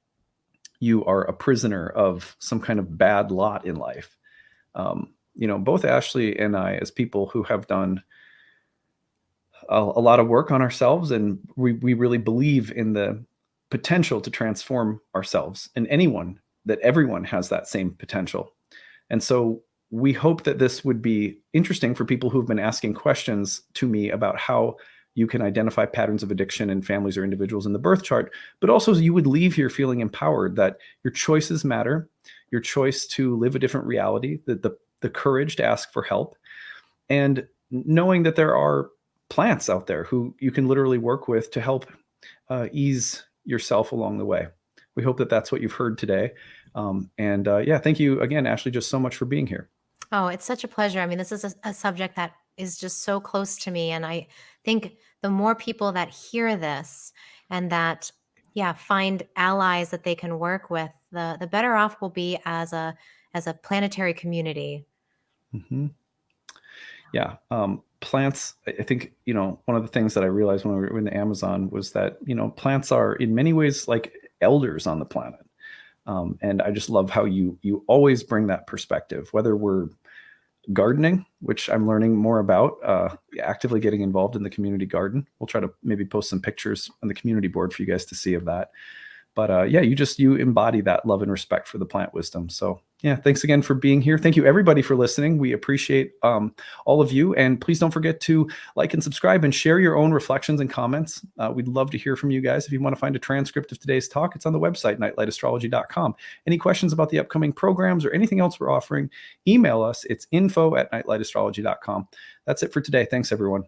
you are a prisoner of some kind of bad lot in life. Both Ashley and I, as people who have done a lot of work on ourselves, and we really believe in the potential to transform ourselves, and everyone has that same potential. And so we hope that this would be interesting for people who've been asking questions to me about how you can identify patterns of addiction in families or individuals in the birth chart, but also you would leave here feeling empowered that your choices matter, your choice to live a different reality, the courage to ask for help, and knowing that there are plants out there who you can literally work with to help ease yourself along the way. We hope that that's what you've heard today. Thank you again, Ashley, just so much for being here. Oh, it's such a pleasure. I mean, this is a subject that is just so close to me. And I think the more people that hear this and that, find allies that they can work with, the better off we'll be as a planetary community. Mm-hmm. Yeah. Plants, I think, one of the things that I realized when we were in the Amazon was that, plants are in many ways like elders on the planet. And I just love how you always bring that perspective, whether we're gardening, which I'm learning more about, actively getting involved in the community garden. We'll try to maybe post some pictures on the community board for you guys to see of that. But you embody that love and respect for the plant wisdom. So thanks again for being here. Thank you everybody for listening. We appreciate all of you. And please don't forget to like and subscribe and share your own reflections and comments. We'd love to hear from you guys. If you want to find a transcript of today's talk, it's on the website, nightlightastrology.com. Any questions about the upcoming programs or anything else we're offering, email us. It's info@nightlightastrology.com. That's it for today. Thanks, everyone.